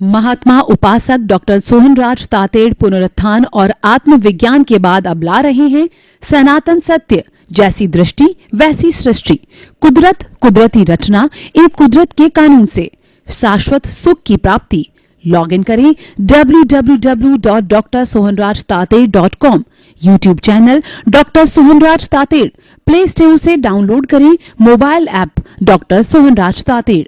महात्मा उपासक डॉक्टर सोहनराज तातेड़ पुनरुत्थान और आत्मविज्ञान के बाद अब ला रहे हैं सनातन सत्य, जैसी दृष्टि वैसी सृष्टि, कुदरत, कुदरती रचना एवं कुदरत के कानून से शाश्वत सुख की प्राप्ति। लॉगिन करें www.drsohanrajtated.com, YouTube channel doctor Sohanraj Tated, play store से डाउनलोड करें mobile app doctor Sohanraj Tated.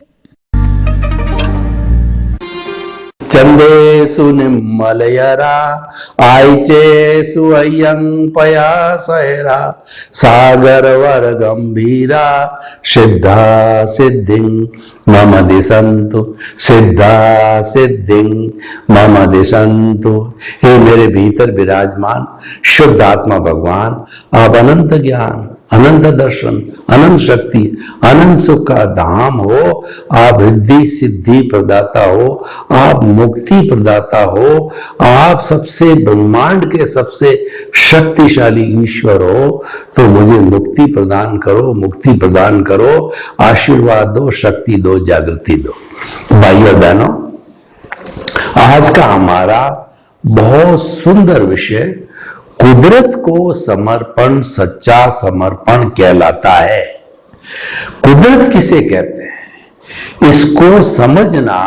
चंदेषु निम्मलयरा आयचेषु अय्यंपयासयरा सागरवर गंभीरा सिद्धा सिद्धिं मम दिशन्तु, सिद्धा सिद्धिं मम दिशन्तु। हे मेरे भीतर विराजमान शुद्ध आत्मा भगवान, आप अनंत ज्ञान, अनंत दर्शन, अनंत शक्ति, अनंत सुख का धाम हो। आप रिद्धि सिद्धि प्रदाता हो, आप मुक्ति प्रदाता हो, आप सबसे ब्रह्मांड के सबसे शक्तिशाली ईश्वर हो। तो मुझे मुक्ति प्रदान करो, मुक्ति प्रदान करो, आशीर्वाद दो, शक्ति दो, जागृति दो। भाइयों और बहनों, आज का हमारा बहुत सुंदर विषय कुदरत को समर्पण, सच्चा समर्पण कहलाता है। कुदरत किसे कहते हैं, इसको समझना,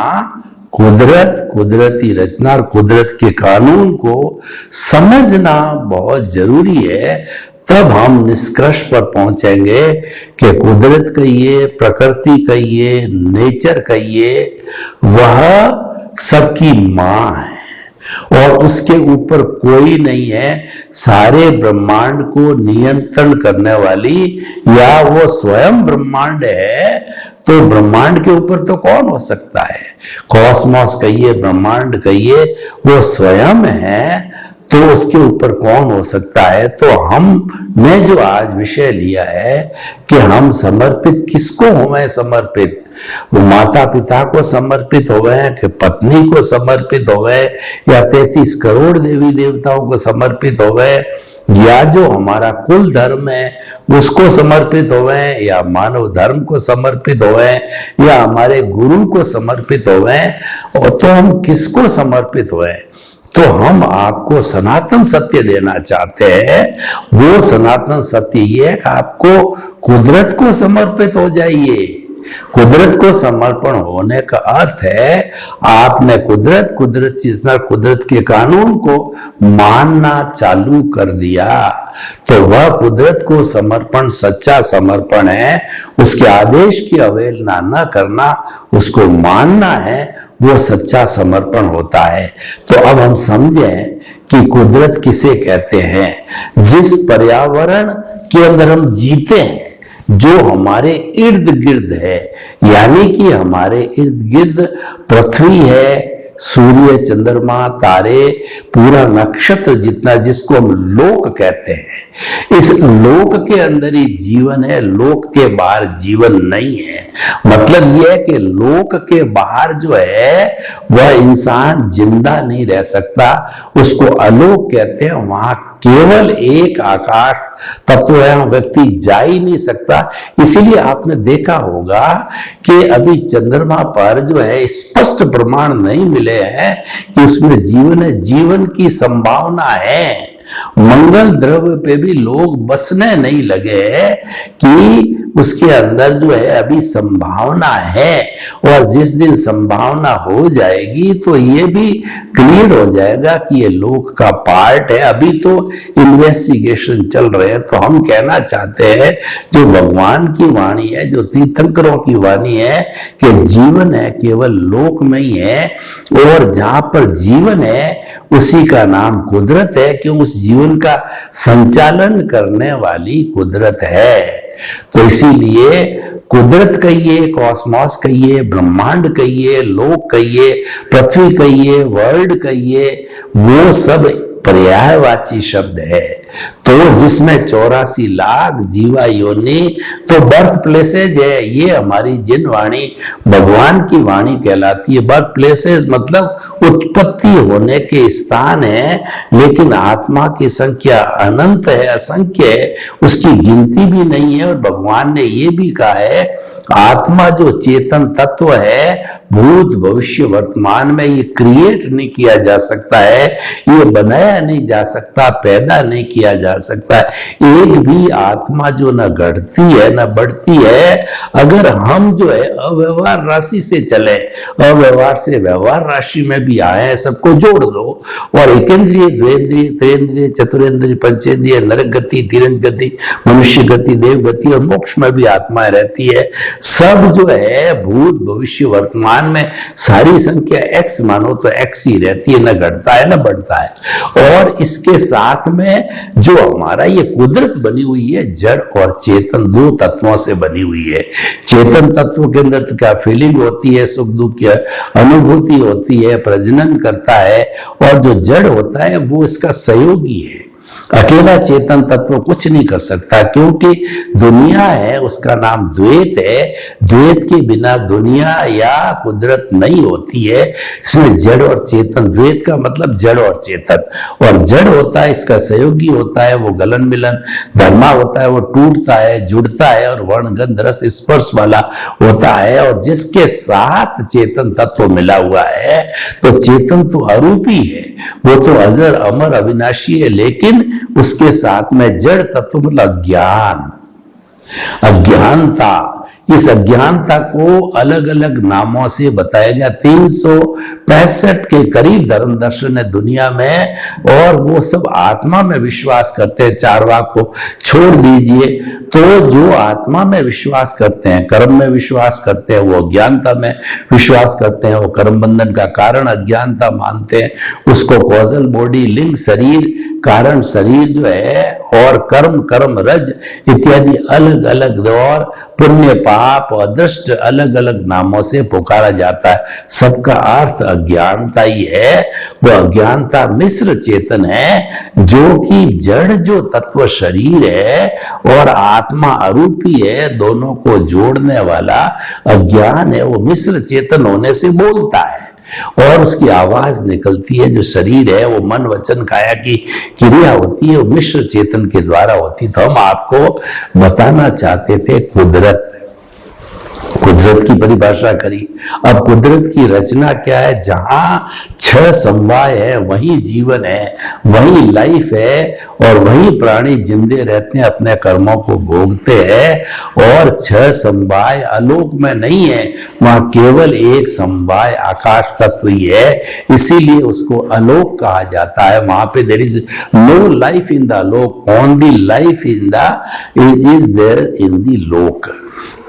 कुदरत, कुदरती रचना और कुदरत के कानून को समझना बहुत जरूरी है। तब हम निष्कर्ष पर पहुंचेंगे कि कुदरत कहिए, प्रकृति कहिए, नेचर कहिए, वह सबकी मां है और उसके ऊपर कोई नहीं है। सारे ब्रह्मांड को नियंत्रण करने वाली, या वो स्वयं ब्रह्मांड है, तो ब्रह्मांड के ऊपर तो कौन हो सकता है। कॉस्मोस कहिए, ब्रह्मांड कहिए, वो स्वयं है, तो उसके ऊपर कौन हो सकता है। तो हमने जो आज विषय लिया है कि हम समर्पित किसको होवें, समर्पित वो माता पिता को समर्पित होवे, कि पत्नी को समर्पित होवे, या 33 करोड़ देवी देवताओं को समर्पित होवे, या जो हमारा कुल धर्म है उसको समर्पित होवे, या मानव धर्म को समर्पित होवे, या हमारे गुरु को समर्पित होवे। और तो हम किसको समर्पित होवे, तो हम आपको सनातन सत्य देना चाहते हैं। वो सनातन सत्य ये है कि आपको कुदरत को समर्पित हो जाइए। कुदरत को समर्पण होने का अर्थ है आपने कुदरत, कुदरत चीज़, कुदरत के कानून को मानना चालू कर दिया। तो वह कुदरत को समर्पण सच्चा समर्पण है। उसके आदेश की अवहेलना न करना, उसको मानना है, वो सच्चा समर्पण होता है। तो अब हम समझें कि कुदरत किसे कहते हैं। जिस पर्यावरण के अंदर हम जीते हैं, जो हमारे इर्द गिर्द है, यानी कि हमारे इर्द गिर्द पृथ्वी है, सूर्य, चंद्रमा, तारे, पूरा नक्षत्र जितना, जिसको हम लोक कहते हैं, इस लोक के अंदर ही जीवन है, लोक के बाहर जीवन नहीं है। मतलब यह है कि लोक के बाहर जो है वह इंसान जिंदा नहीं रह सकता, उसको अलोक कहते हैं। वहां केवल एक आकाश तत्व है, व्यक्ति जा ही नहीं सकता। इसीलिए आपने देखा होगा कि अभी चंद्रमा पर जो है स्पष्ट प्रमाण नहीं मिले हैं कि उसमें जीवन है, जीवन की संभावना है। मंगल द्रव्य पे भी लोग बसने नहीं लगे कि उसके अंदर जो है अभी संभावना है। और जिस दिन संभावना हो जाएगी तो ये भी क्लियर हो जाएगा कि ये लोक का पार्ट है। अभी तो इन्वेस्टिगेशन चल रहे हैं। तो हम कहना चाहते हैं, जो भगवान की वाणी है, जो तीर्थंकरों की वाणी है, कि जीवन है केवल लोक में ही है, और जहां पर जीवन है उसी का नाम कुदरत है, कि उस जीवन का संचालन करने वाली कुदरत है। तो इसीलिए कुदरत कहिए, कॉस्मोस कहिए, ब्रह्मांड कहिए, लोक कहिए, पृथ्वी कहिए, वर्ल्ड कहिए, वो सब पर्यायवाची शब्द है। तो जिसमें 84 लाख जीवा योनि, तो बर्थ प्लेसेज है। ये हमारी जिन वाणी भगवान की वाणी कहलाती है। बर्थ प्लेसेज मतलब उत्पत्ति होने के स्थान है, लेकिन आत्मा की संख्या अनंत है, असंख्य है, उसकी गिनती भी नहीं है। और भगवान ने ये भी कहा है, आत्मा जो चेतन तत्व है भूत भविष्य वर्तमान में ये क्रिएट नहीं किया जा सकता है, ये बनाया नहीं जा सकता, पैदा नहीं किया जा सकता। एक भी आत्मा जो न घटती है न बढ़ती है, अगर हम जो है अव्यवहार राशि से चले, अव्यवहार से व्यवहार राशि में भी आए, सबको जोड़ दो और एकेंद्रिय, द्वेंद्रिय, त्रेंद्रिय, चतुरेंद्रिय, पंचेंद्रिय, नरक गति, तिरंज गति, मनुष्य गति, देव गति और मोक्ष में भी आत्माएं रहती है। सब जो है भूत भविष्य वर्तमान में सारी संख्या x मानो तो x ही रहती है, न घटता है न बढ़ता है। और इसके साथ में जो हमारा ये कुदरत बनी हुई है, जड़ और चेतन दो तत्वों से बनी हुई है। चेतन तत्व के अंदर तो क्या फीलिंग होती है, सुख दुख की अनुभूति होती है, प्रजनन करता है, और जो जड़ होता है वो इसका सहयोगी है। अकेला चेतन तत्व कुछ नहीं कर सकता, क्योंकि दुनिया है उसका नाम द्वैत है। द्वैत के बिना दुनिया या कुदरत नहीं होती है। इसमें जड़ और चेतन, द्वैत का मतलब जड़ और चेतन, और जड़ होता है इसका सहयोगी होता है, वो गलन मिलन धर्मा होता है, वो टूटता है, जुड़ता है और वर्ण गंध रस स्पर्श वाला होता है। और जिसके साथ चेतन तत्व मिला हुआ है, तो चेतन तो अरूपी है, वो तो अजर अमर अविनाशी है, लेकिन उसके साथ में जड़ तत्व मतलब ज्ञान, अज्ञानता। इस अज्ञानता को अलग अलग नामों से बताया गया। 365 के करीब धर्म दर्शन है दुनिया में, और वो सब आत्मा में विश्वास करते हैं। चारवाक को छोड़ दीजिए, तो जो आत्मा में विश्वास करते हैं, कर्म में विश्वास करते हैं, वो अज्ञानता में विश्वास करते हैं, वो कर्म बंधन का कारण अज्ञानता मानते हैं, उसको कॉजल बॉडी, लिंग शरीर, कारण शरीर जो है, और कर्म, कर्म रज इत्यादि अलग अलग और पुण्य पाप और दृष्ट अलग अलग नामों से पुकारा जाता है। सबका अर्थ अज्ञानता ही है। वो अज्ञानता मिश्र चेतन है, जो कि जड़ जो तत्व शरीर है और आत्मा अरूपी है, दोनों को जोड़ने वाला अज्ञान है। वो मिश्र चेतन होने से बोलता है और उसकी आवाज निकलती है। जो शरीर है वो मन वचन काया की क्रिया होती है, वो मिश्र चेतन के द्वारा होती। तो हम आपको बताना चाहते थे कुदरत, कुदरत की परिभाषा करी। अब कुदरत की रचना क्या है? जहां 6 समवाय है वही जीवन है, वही लाइफ है, और वही प्राणी जिंदे रहते हैं, अपने कर्मों को भोगते हैं। और 6 समवाय आलोक में नहीं है, वहां केवल एक समवाय आकाश तत्व ही है, इसीलिए उसको आलोक कहा जाता है। वहां पे there is no life in the आलोक, only life in the is there in the लोक।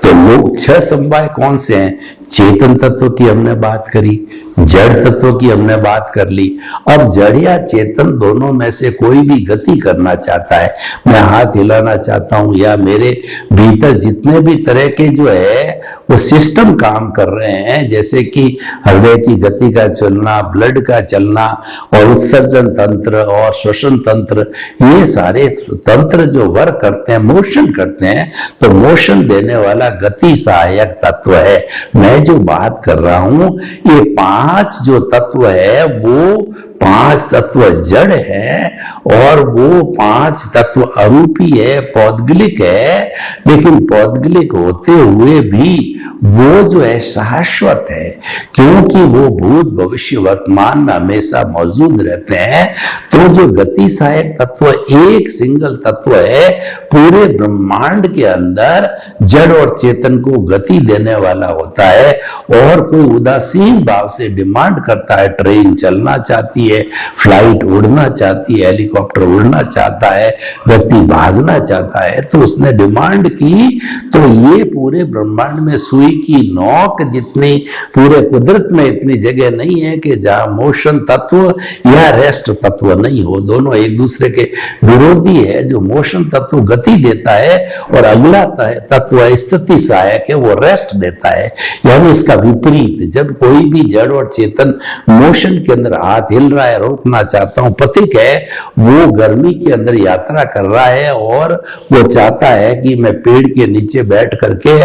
तो लोग 6 समवाय कौन से हैं? चेतन तत्व की हमने बात करी, जड़ तत्व की हमने बात कर ली। अब जड़ या चेतन दोनों में से कोई भी गति करना चाहता है, मैं हाथ हिलाना चाहता हूं, या मेरे भीतर जितने भी तरह के जो है वो सिस्टम काम कर रहे हैं, जैसे कि हृदय की गति का चलना, ब्लड का चलना, और उत्सर्जन तंत्र और श्वसन तंत्र, ये सारे तंत्र जो वर्क करते हैं, मोशन करते हैं, तो मोशन देने वाला गति सहायक तत्व है। मैं जो बात कर रहा हूं, ये 5 जो तत्व है वो 5 तत्व जड़ है, और वो 5 तत्व अरूपी है, पौद्गलिक है। लेकिन पौद्गलिक होते हुए भी वो जो है शाश्वत है, क्योंकि वो भूत भविष्य वर्तमान में हमेशा मौजूद रहते हैं। तो जो गति सहायक तत्व एक सिंगल तत्व है, पूरे ब्रह्मांड के अंदर जड़ और चेतन को गति देने वाला होता है। और कोई उदासीन भाव से डिमांड करता है, ट्रेन चलना चाहती है, फ्लाइट उड़ना चाहती है, हेलीकॉप्टर उड़ना चाहता है, व्यक्ति भागना चाहता है, तो उसने डिमांड की, तो ये पूरे ब्रह्मांड में सुई की नोक जितनी पूरे कुदरत में इतनी जगह नहीं है कि जहां मोशन तत्व या रेस्ट तत्व नहीं हो। दोनों एक दूसरे के विरोधी है। जो मोशन तत्व गति देता है और अगला तत्व स्थिति सहायक है, वो रेस्ट देता है। यानी इसका विपरीत, जब कोई भी जड़ और चेतन मोशन के अंदर हाथ हिल रहा है, रोकना चाहता हूं। पथिक है, वो गर्मी के अंदर यात्रा कर रहा है और वो चाहता है कि मैं पेड़ के नीचे बैठ करके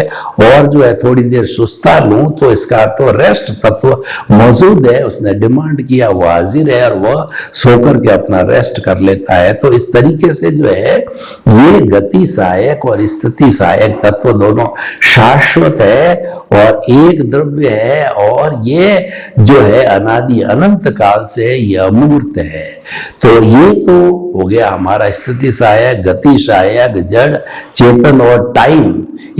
और जो है थोड़ी देर सुस्ता लूं, तो इसका तो रेस्ट तत्व मौजूद है। उसने डिमांड किया, वो हाजिर है और वह सो करके अपना रेस्ट कर लेता है। तो इस तरीके से जो है ये गति सहायक और स्थिति सहायक तत्व दोनों शाश्वत है और एक द्रव्य है, और ये जो है अनादि अनंत काल से ये अमूर्त है। तो ये तो हो गया हमारा स्थिति सहायक, गति सहायक, जड़, चेतन और टाइम।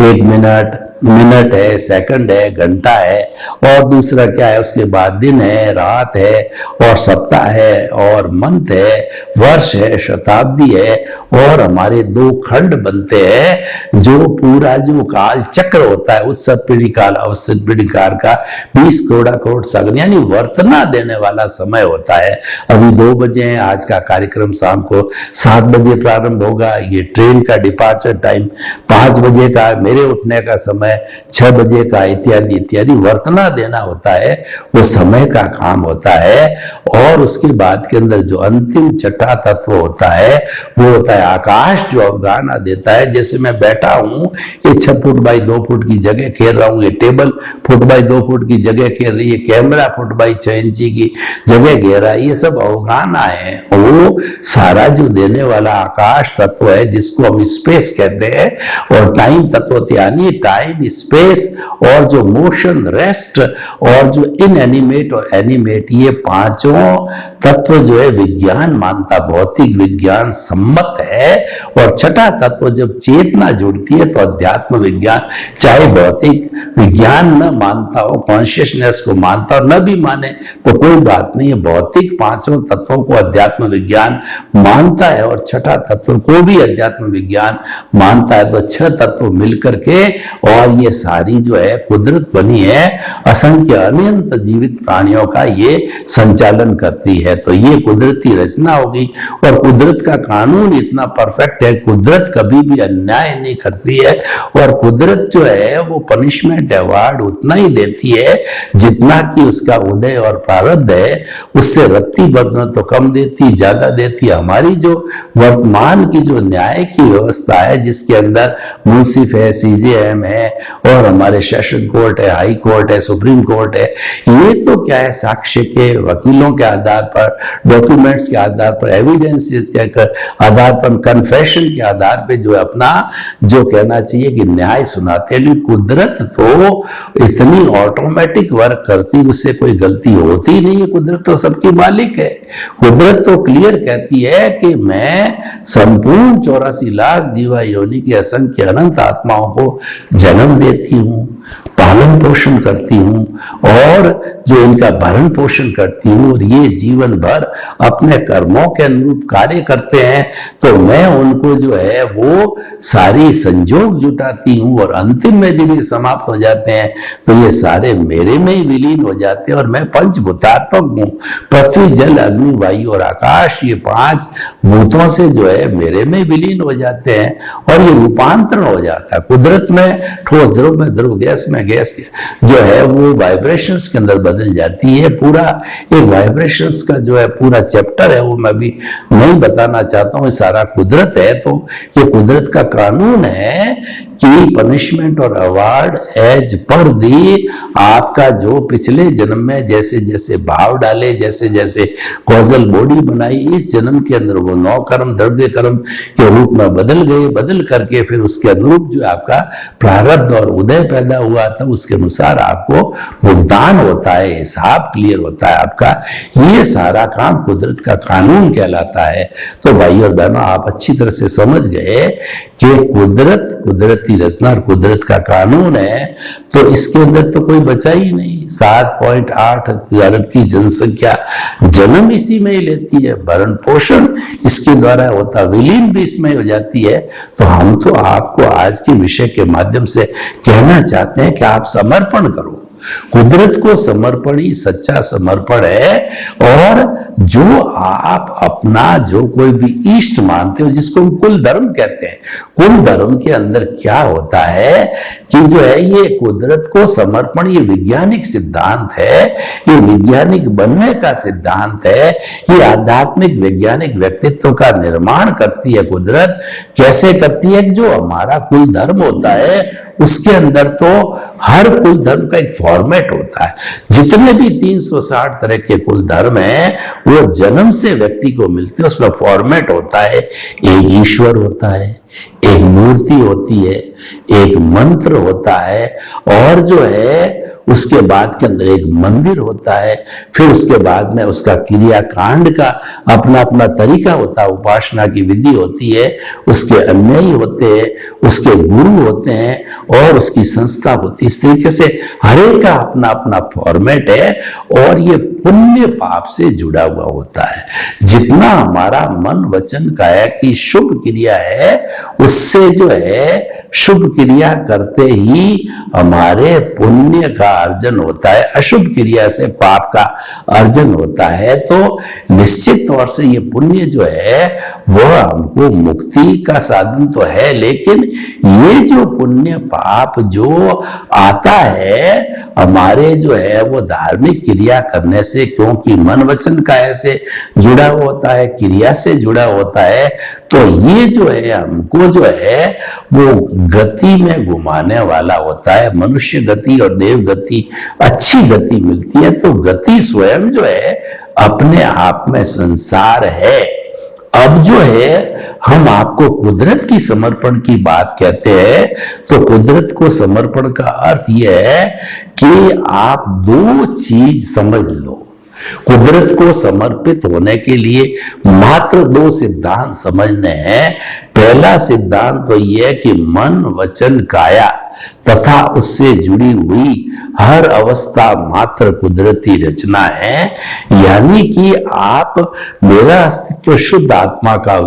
1 मिनट है, सेकंड है, घंटा है, और दूसरा क्या है उसके बाद दिन है, रात है, और सप्ताह है, और मंथ है, वर्ष है, शताब्दी है, और हमारे 2 खंड बनते हैं। जो पूरा जो काल चक्र होता है उत्सव पीढ़ी काल अवसर पीढ़ी काल का 20 करोड़ सगन यानी वर्तना देने वाला समय होता है। अभी 2 बजे हैं, आज का कार्यक्रम शाम को 7 बजे प्रारंभ होगा। ये ट्रेन का डिपार्चर टाइम 5 बजे का, मेरे उठने का समय 6 बजे का, इत्यादि इत्यादि वर्तना देना होता है, वो समय का काम होता है। और उसके बाद के अंदर जो अंतिम छठा तत्व होता है वो होता है आकाश, जो अवगाहना देता है। जैसे मैं बैठा हूं, ये 6 फुट बाई 2 फुट की जगह घेर रहा हूं, ये टेबल फुट बाई 2 फुट की जगह घेर रही है, कैमरा फुट बाई 6 इंची की जगह घेर रहा है, ये सब अवगाहना है। वो सारा जो देने वाला आकाश तत्व है जिसको हम स्पेस कहते हैं, और टाइम तत्व यानी टाइम, स्पेस और जो मोशन, रेस्ट और जो इनएनिमेट और एनिमेट, ये पांचों तत्व जो है विज्ञान मानता, भौतिक विज्ञान सम्मत है। और छठा तत्व जब चेतना जुड़ती है तो अध्यात्म विज्ञान, चाहे भौतिक विज्ञान न मानता हो, कॉन्शियसनेस को मानता हो, न भी माने तो कोई बात नहीं है, भौतिक पांचों तत्वों को अध्यात्म विज्ञान मानता है और छठा तत्व को भी अध्यात्म विज्ञान मानता है। तो 6 तत्व मिलकर के और ये सारी जो है कुदरत बनी है, असंख्य अनंत जीवित प्राणियों का ये संचालन करती है। तो ये कुदरती रचना होगी, और कुदरत का कानून इतना परफेक्ट है, कुदरत कभी भी अन्याय नहीं करती है, और कुदरत जो है वो पनिशमेंट अवार्ड उतना ही देती है जितना कि उसका उदय और प्रारब्ध है। उससे रत्ती भर तो कम देती, ज्यादा देती। हमारी जो वर्तमान की जो न्याय की व्यवस्था है, जिसके अंदर मुंसिफ है, सीजेएम है, और हमारे सेशन कोर्ट है, हाई कोर्ट है, सुप्रीम कोर्ट है, ये तो क्या है साक्ष्य के, वकीलों के आधार पर, डॉक्यूमेंट्स के आधार पर, एविडेंसेस के आधार पर, कन्फेशन के आधार पे जो अपना जो कहना चाहिए कि न्याय सुनाते हैं। कुदरत तो इतनी ऑटोमेटिक वर्क करती, उससे कोई गलती होती नहीं है। कुदरत तो सबकी मालिक है। कुदरत तो क्लियर कहती है कि मैं संपूर्ण 84 लाख जीवा योनि के असंख्य अनंत आत्माओं को जन्म देती हूँ, पालन पोषण करती हूँ, और जो इनका भरण पोषण करती हूँ, और ये जीवन भर अपने कर्मों के अनुरूप कार्य करते हैं। तो मैं उनको जो है वो सारी संजोग जुटाती हूँ, और अंतिम में जब ये समाप्त हो जाते हैं तो ये सारे मेरे में ही विलीन हो जाते हैं। और मैं पंचभूतात्मक हूँ, पृथ्वी, जल, अग्नि, वायु और आकाश, ये 5 भूतों से जो है मेरे में विलीन हो जाते हैं, और ये रूपांतरण हो जाता है। कुदरत में ठोस द्रव में द्रव, गैस में गैस जो है वो वाइब्रेशंस के अंदर बदल जाती है। पूरा एक वाइब्रेशंस का जो है पूरा चैप्टर है, वो मैं भी नहीं बताना चाहता हूँ, सारा कुदरत है। तो ये कुदरत का कानून है कि पनिशमेंट और अवार्ड एज पर दी, आपका जो पिछले जन्म में जैसे जैसे भाव डाले, जैसे जैसे कॉजल बॉडी बनाई, इस जन्म के अंदर वो 9 कर्म द्रव्य कर्म के रूप में बदल गए, बदल करके फिर उसके अनुरूप जो आपका प्रारब्ध और उदय पैदा हुआ था, उसके अनुसार आपको भुगतान होता है, हिसाब क्लियर होता है आपका। ये सारा काम कुदरत का कानून कहलाता है। तो भाई और बहनों, आप अच्छी तरह से समझ गए कि कुदरत, कुदरती रचना और कुदरत का कानून है। तो इसके अंदर तो कोई बचा ही नहीं। 7.8 अरब की जनसंख्या जन्म इसी में ही लेती है, भरण पोषण इसके द्वारा होता, विलीन भी इसमें हो जाती है। तो हम तो आपको आज के विषय के माध्यम से कहना चाहते हैं कि आप समर्पण करो। कुदरत को समर्पण ही सच्चा समर्पण है। और जो आप अपना जो कोई भी इष्ट मानते हो, जिसको हम कुल धर्म कहते हैं, कुल धर्म के अंदर क्या होता है कि जो है ये कुदरत को समर्पण, ये वैज्ञानिक सिद्धांत है, ये वैज्ञानिक बनने का सिद्धांत है, ये आध्यात्मिक वैज्ञानिक व्यक्तित्व का निर्माण करती है कुदरत। कैसे करती है कि जो हमारा कुल धर्म होता है उसके अंदर तो हर कुल धर्म का एक फॉर्मेट होता है। जितने भी 360 तरह के कुल धर्म हैं वो जन्म से व्यक्ति को मिलते हैं, उसमें फॉर्मेट होता है। एक ईश्वर होता है, एक मूर्ति होती है, एक मंत्र होता है, और जो है उसके बाद के अंदर एक मंदिर होता है। फिर उसके बाद में उसका क्रियाकांड का अपना अपना तरीका होता है, उपासना की विधि होती है, उसके अन्यायी होते हैं, उसके गुरु होते हैं और उसकी संस्था होती है। इस तरीके से हर एक का अपना अपना फॉर्मेट है और ये पुण्य पाप से जुड़ा हुआ होता है। जितना हमारा मन वचन काया की शुभ क्रिया है उससे जो है शुभ क्रिया करते ही हमारे पुण्य का अर्जन होता है, अशुभ क्रिया से पाप का अर्जन होता है। तो निश्चित तौर से ये पुण्य जो है वह हमको मुक्ति का साधन तो है, लेकिन ये जो पुण्य पाप जो आता है हमारे जो है वो धार्मिक क्रिया करने से, क्योंकि मन वचन काया से जुड़ा होता है, क्रिया से जुड़ा होता है, तो ये जो है हमको जो है वो गति में घुमाने वाला होता है। मनुष्य गति और देव गति, अच्छी गति मिलती है। तो गति स्वयं जो है अपने आप में संसार है। अब जो है हम आपको कुदरत की समर्पण की बात कहते हैं, तो कुदरत को समर्पण का अर्थ यह है कि आप दो चीज समझ लो। कुदरत को समर्पित होने के लिए मात्र दो सिद्धांत समझने हैं। पहला सिद्धांत तो यह है कि मन वचन काया तथा उससे जुड़ी हुई हर अवस्था मात्र कुदरती रचना है, यानी कि आप, मेरा अस्तित्व शुद्ध आत्मा का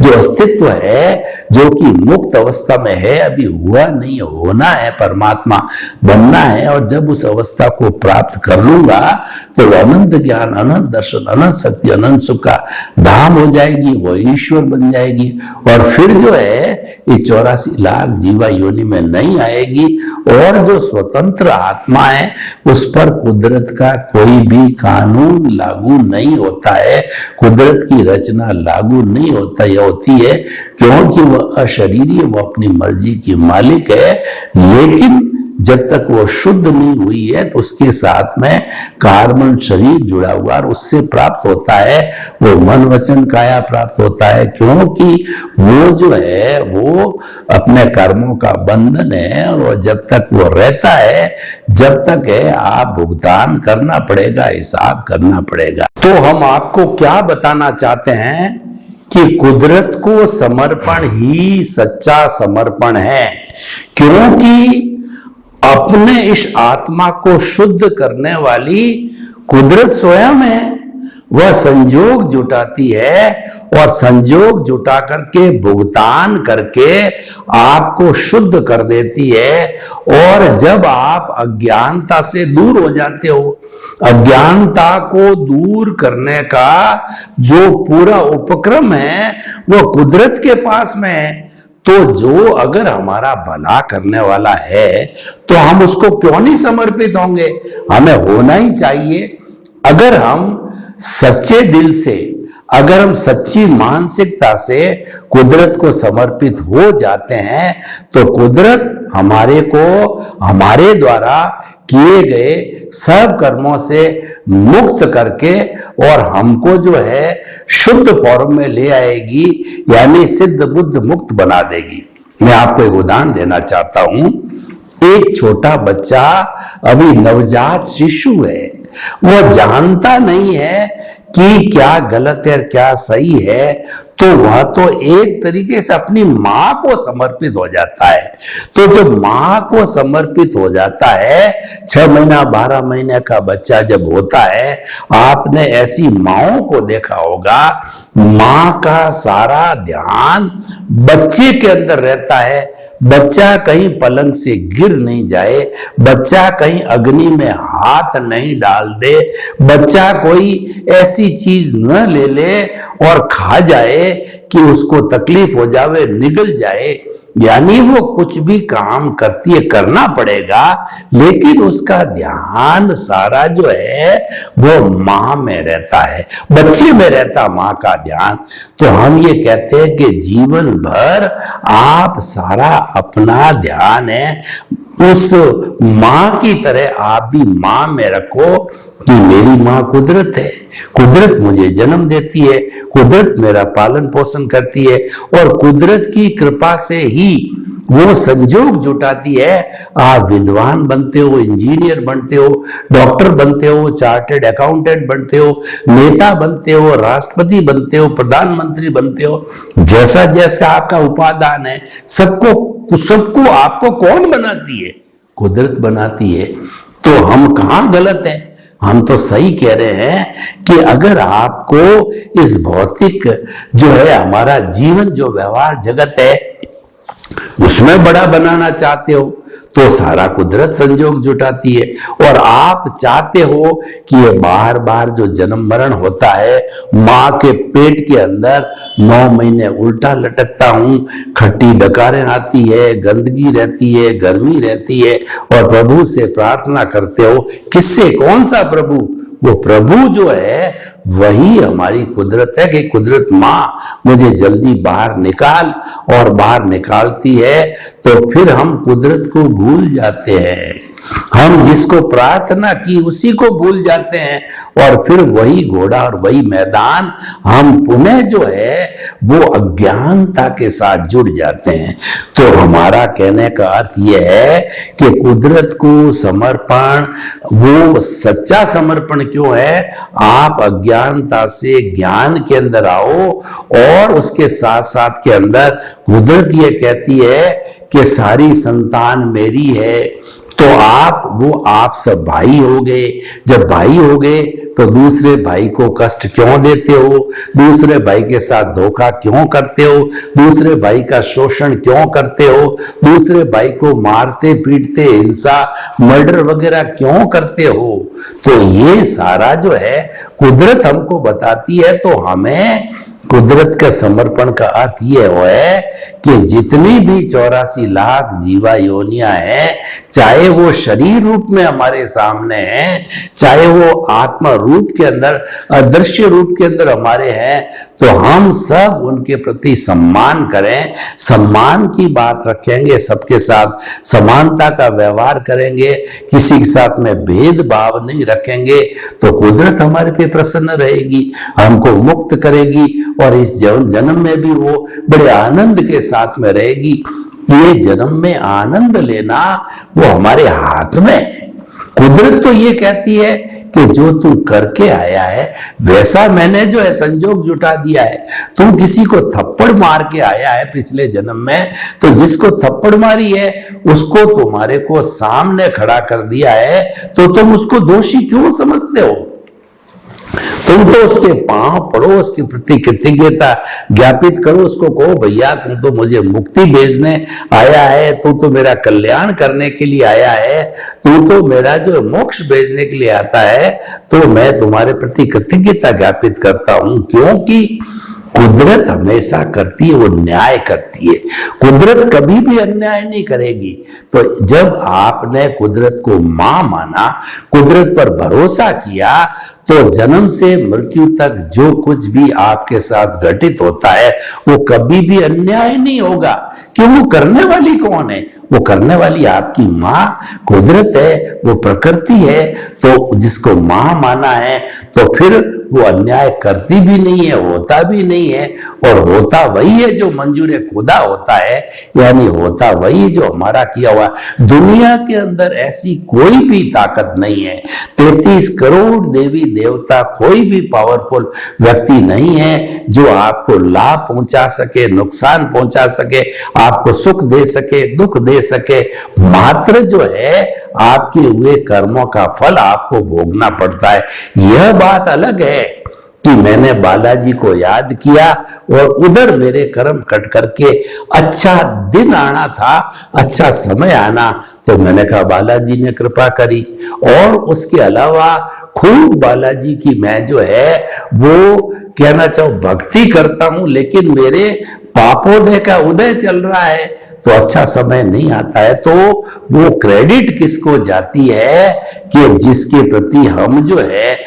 जो अस्तित्व है, जो कि मुक्त अवस्था में है, अभी हुआ नहीं, होना है, परमात्मा बनना है, और जब उस अवस्था को प्राप्त कर लूंगा तो अनंत ज्ञान, अनंत दर्शन, अनंत शक्ति, अनंत सुख का धाम हो जाएगी, वो ईश्वर बन जाएगी। और फिर जो है ये 84 लाख जीवा योनि में नहीं आएगी, और जो स्वतंत्र आत्मा है उस पर कुदरत का कोई भी कानून लागू नहीं होता है, कुदरत की रचना लागू नहीं होती है, क्योंकि वह अशरीरी, वो अपनी मर्जी की मालिक है। लेकिन जब तक वो शुद्ध नहीं हुई है तो उसके साथ में कार्बन शरीर जुड़ा हुआ और उससे प्राप्त होता है वो मन वचन काया प्राप्त होता है, क्योंकि वो जो है वो अपने कर्मों का बंधन है, और जब तक वो रहता है, जब तक है आप भुगतान करना पड़ेगा, हिसाब करना पड़ेगा। तो हम आपको क्या बताना चाहते हैं कि कुदरत को समर्पण ही सच्चा समर्पण है, क्योंकि अपने इस आत्मा को शुद्ध करने वाली कुदरत स्वयं है। वह संजोग जुटाती है और संजोग जुटा करके भुगतान करके आपको शुद्ध कर देती है। और जब आप अज्ञानता से दूर हो जाते हो, अज्ञानता को दूर करने का जो पूरा उपक्रम है वो कुदरत के पास में है। तो जो अगर हमारा भला करने वाला है तो हम उसको क्यों नहीं समर्पित होंगे, हमें होना ही चाहिए। अगर हम सच्चे दिल से, अगर हम सच्ची मानसिकता से कुदरत को समर्पित हो जाते हैं तो कुदरत हमारे को हमारे द्वारा किए गए सब कर्मों से मुक्त करके और हमको जो है शुद्ध फॉर्म में ले आएगी, यानी सिद्ध बुद्ध मुक्त बना देगी। मैं आपको एक उदाहरण देना चाहता हूं। एक छोटा बच्चा, अभी नवजात शिशु है, वो जानता नहीं है कि क्या गलत है क्या सही है, तो वह तो एक तरीके से अपनी मां को समर्पित हो जाता है। तो जब मां को समर्पित हो जाता है, 6 महीना 12 महीने का बच्चा जब होता है, आपने ऐसी माओं को देखा होगा, मां का सारा ध्यान बच्चे के अंदर रहता है। बच्चा कहीं पलंग से गिर नहीं जाए, बच्चा कहीं अग्नि में हाथ नहीं डाल दे, बच्चा कोई ऐसी चीज न ले ले और खा जाए कि उसको तकलीफ हो जावे, निगल जाए, यानी वो कुछ भी काम करती है, करना पड़ेगा, लेकिन उसका ध्यान सारा जो है वो माँ में रहता है, बच्चे में रहता माँ का ध्यान। तो हम ये कहते हैं कि जीवन भर आप सारा अपना ध्यान है उस माँ की तरह आप भी माँ में रखो कि मेरी माँ कुदरत है, कुदरत मुझे जन्म देती है, कुदरत मेरा पालन पोषण करती है, और कुदरत की कृपा से ही वो संजोग जुटाती है। आप विद्वान बनते हो, इंजीनियर बनते हो, डॉक्टर बनते हो, चार्टर्ड अकाउंटेंट बनते हो, नेता बनते हो, राष्ट्रपति बनते हो, प्रधानमंत्री बनते हो, जैसा जैसा आपका उपादान है, सबको आपको कौन बनाती है? कुदरत बनाती है। तो हम कहाँ गलत हैं? हम तो सही कह रहे हैं कि अगर आपको इस भौतिक जो है हमारा जीवन जो व्यवहार जगत है उसमें बड़ा बनाना चाहते हो तो सारा कुदरत संजोग जुटाती है, और आप चाहते हो कि ये बार बार जो जन्म मरण होता है, माँ के पेट के अंदर 9 महीने उल्टा लटकता हूं, खट्टी डकारें आती है, गंदगी रहती है, गर्मी रहती है, और प्रभु से प्रार्थना करते हो। किससे? कौन सा प्रभु? वो प्रभु जो है वही हमारी कुदरत है कि कुदरत माँ मुझे जल्दी बाहर निकाल, और बाहर निकालती है तो फिर हम कुदरत को भूल जाते हैं, हम जिसको प्रार्थना की उसी को भूल जाते हैं, और फिर वही घोड़ा और वही मैदान हम पुनः जो है वो अज्ञानता के साथ जुड़ जाते हैं। तो हमारा कहने का अर्थ यह है कि कुदरत को समर्पण, वो सच्चा समर्पण क्यों है? आप अज्ञानता से ज्ञान के अंदर आओ, और उसके साथ साथ के अंदर कुदरत ये कहती है कि सारी संतान मेरी है, तो आप सब भाई हो गए। जब भाई हो गए तो दूसरे भाई को कष्ट क्यों देते हो? दूसरे भाई के साथ धोखा क्यों करते हो? दूसरे भाई का शोषण क्यों करते हो? दूसरे भाई को मारते पीटते, हिंसा, मर्डर वगैरह क्यों करते हो? तो ये सारा जो है कुदरत हमको बताती है। तो हमें कुदरत के समर्पण का अर्थ यह है कि जितनी भी 84 लाख जीवा योनियां हैं, चाहे वो शरीर रूप में हमारे सामने हैं, चाहे वो आत्मा रूप के अंदर, अदृश्य रूप के अंदर हमारे हैं, तो हम सब उनके प्रति सम्मान करें, सम्मान की बात रखेंगे, सबके साथ समानता का व्यवहार करेंगे, किसी के साथ में भेदभाव नहीं रखेंगे, तो कुदरत हमारे पे प्रसन्न रहेगी, हमको मुक्त करेगी, और इस जन्म में भी वो बड़े आनंद के साथ में रहेगी। ये जन्म में आनंद लेना वो हमारे हाथ में है। कुदरत तो ये कहती है कि जो तू करके आया है वैसा मैंने जो है संजोग जुटा दिया है। तुम किसी को थप्पड़ मार के आया है पिछले जन्म में, तो जिसको थप्पड़ मारी है उसको तुम्हारे को सामने खड़ा कर दिया है, तो तुम उसको दोषी क्यों समझते हो? तुम तो उसके पांव पड़ो, उसके प्रति कृतज्ञता ज्ञापित करो, उसको कहो भैया तुम तो मुझे मुक्ति भेजने आया है, तू तो मेरा कल्याण करने के लिए आया है, तू तो मेरा जो मोक्ष भेजने के लिए आता है, तो मैं तुम्हारे प्रति कृतज्ञता ज्ञापित करता हूं। क्योंकि कुदरत हमेशा करती है, वो न्याय करती है, कुदरत कभी भी अन्याय नहीं करेगी। तो जब आपने कुदरत को मां माना, कुदरत पर भरोसा किया, तो जन्म से मृत्यु तक जो कुछ भी आपके साथ घटित होता है वो कभी भी अन्याय नहीं होगा। क्यों? वो करने वाली कौन है? वो करने वाली आपकी माँ कुदरत है, वो प्रकृति है। तो जिसको माँ माना है तो फिर वो अन्याय करती भी नहीं है, होता भी नहीं है, और होता वही है जो मंजूर खुदा होता है, यानी होता वही जो हमारा किया हुआ। दुनिया के अंदर ऐसी कोई भी ताकत नहीं है, 33 करोड़ देवी देवता, कोई भी पावरफुल व्यक्ति नहीं है जो आपको लाभ पहुंचा सके, नुकसान पहुंचा सके, आपको सुख दे सके, दुख दे सके। मात्र जो है आपके हुए कर्मों का फल आपको भोगना पड़ता है। यह बात अलग है कि मैंने बालाजी को याद किया और उधर मेरे कर्म कट करके अच्छा दिन आना था, अच्छा समय आना, तो मैंने कहा बालाजी ने कृपा करी। और उसके अलावा खूब बालाजी की मैं जो है वो कहना चाहूं भक्ति करता हूं, लेकिन मेरे पापोदय का उदय चल रहा है, तो अच्छा समय नहीं आता है, तो वो क्रेडिट किसको जाती है कि जिसके प्रति हम जो है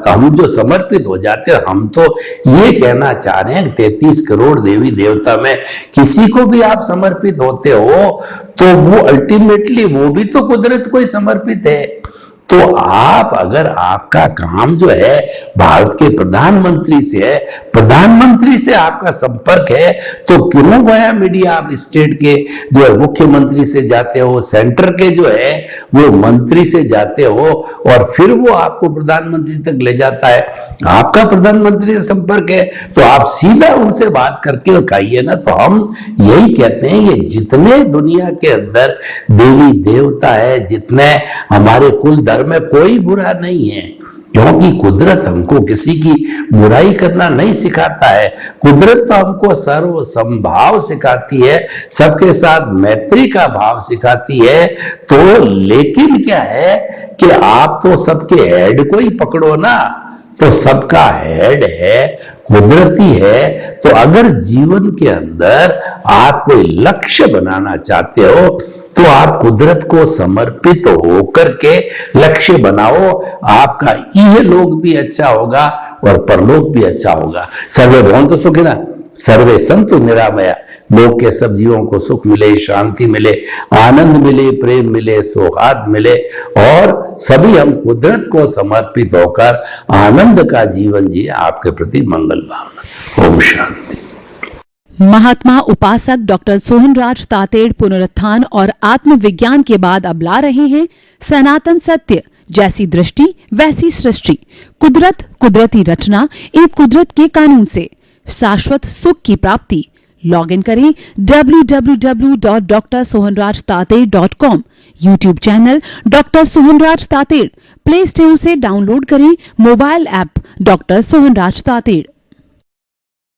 हम जो समर्पित हो जाते हैं। हम तो ये कहना चाह रहे हैं 33 करोड़ देवी देवता में किसी को भी आप समर्पित होते हो तो वो अल्टीमेटली वो भी तो कुदरत को ही समर्पित है। तो आप अगर आपका काम जो है भारत के प्रधानमंत्री से है, प्रधानमंत्री से आपका संपर्क है, तो क्यों वाया मीडिया आप स्टेट के जो है मुख्यमंत्री से जाते हो, सेंटर के जो है वो मंत्री से जाते हो और फिर वो आपको प्रधानमंत्री तक ले जाता है। आपका प्रधानमंत्री से संपर्क है तो आप सीधा उनसे बात करके कहिए ना। तो हम यही कहते हैं ये जितने दुनिया के अंदर देवी देवता है, जितने हमारे कुल धर्म में कोई बुरा नहीं है, क्योंकि कुदरत हमको किसी की बुराई करना नहीं सिखाता है। कुदरत तो हमको सर्व समभाव सिखाती है, सबके साथ मैत्री का भाव सिखाती है। तो लेकिन क्या है कि आप तो सबके हेड को ही पकड़ो ना, तो सबका हेड है कुदरती है। तो अगर जीवन के अंदर आप कोई लक्ष्य बनाना चाहते हो तो आप कुदरत को समर्पित होकर के लक्ष्य बनाओ। आपका यह लोक भी अच्छा होगा और परलोक भी अच्छा होगा। सर्वे भवन्तु सुखिनः, सर्वे सन्तु निरामया। लोक के सब जीवों को सुख मिले, शांति मिले, आनंद मिले, प्रेम मिले, सौहार्द मिले और सभी हम कुदरत को समर्पित होकर आनंद का जीवन जिए। आपके प्रति मंगल भावना। ओम शांति। महात्मा उपासक डॉक्टर सोहनराज तातेड़ पुनरुत्थान और आत्मविज्ञान के बाद अब ला रहे हैं सनातन सत्य, जैसी दृष्टि वैसी सृष्टि, कुदरत कुदरती रचना एवं कुदरत के कानून से शाश्वत सुख की प्राप्ति। लॉग इन करें www.drsohanrajtated.com, YouTube channel doctor Sohanraj Tated, play store से डाउनलोड करें mobile app doctor Sohanraj Tated.